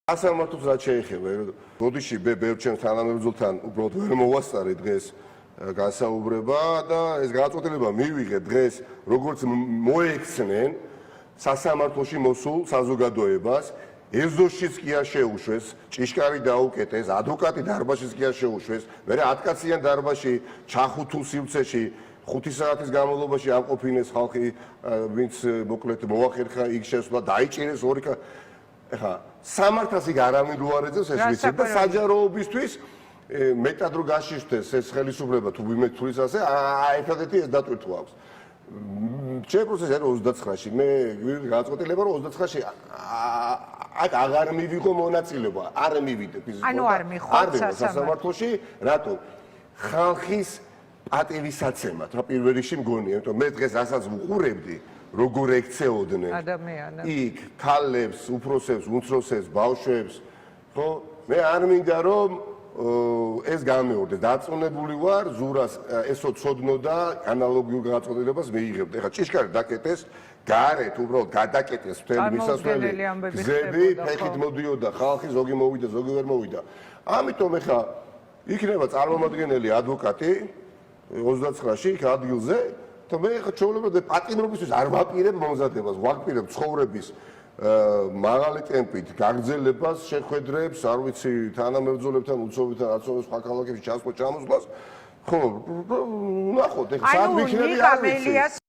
სასამართლოს რაც შეეხება, ბოდიში ბევრ ჩემს თანამებრძოლთან უბრალოდ ვერ მოვასწარე დღეს განსაუბრება და ეს გადაწყვეტილება მივიღე დღეს, როგორც მოექცნენ სასამართლოში მოსულ საზოგადოებას, ეზოშიც კი არ შეუშვეს, ჭიშკარი დაუკეტეს, ადვოკატი დარბაზშიც კი არ შეუშვეს, მერე 10 კაციან დარბაზში ჩახუთულ სივრცეში 5 საათის განმავლობაში ამყოფინეს ხალხი, ვინც მოკლედ მოახერხა იქ შესვლა, დაიჭირეს ორი ეხა სამართალს იქ არავინ რო არ ეძებს ეს ვიცით და საჯაროობისთვის მეტად რო გაშიშვლეს ეს ხელისუფლება თუ ვინმე თulis ასე ერთადერთი ეს დატვირთვა აქვს. ჩემ პროცესში არის 29-ში მე გადაწყვეტილება რომ 29-ში აქ აღარ მივიღო მონაწილეობა, არ მივიდე ფიზიკურად. ანუ არ მიხვალ სასამართლოში, რატო? ხალხის პატივისაცემად, რა პირველ რიგში მგონია, იმიტომ მე დღეს ასაც ვუყურებდი როგორ ექცეოდნენ ადამიანებს იქ ქალებს, უფროსებს, უმცროსებს, ბავშვებს, ხო? მე არ მინდა რომ ეს გამეორდეს. დაწუნებული ვარ ზურას ესო ცოდნოდა ანალოგიურ გადაწყვეტილებას მიიღებდა. ეხლა ჭიშკარი დაკეტეს, გარეთ უბრალოდ გადაკეტეს მთელი მისასვლელი გზები, ფეხით მოდიოდა ხალხი, ზოგი მოვიდა, ზოგი ვერ მოვიდა. ამიტომ ეხლა იქნება წარმომადგენელი ადვოკატი 29-ში იქ ადგილზე და მე ხა ჩვეულებრივ პატიმრობისთვის არ ვაპირებ მომზადებას, ვაპირებ ცხოვრების მაღალი ტემპით გაგრძელებას, შეხვედრებს, არ ვიცი, თანამებრძოლებთან, უცნობთან, რაცხოვეს სხვა ქალაქებში ჩამოსვლას. ხო, ნახოთ, ეხლა სად მიქნები არ ვიცი.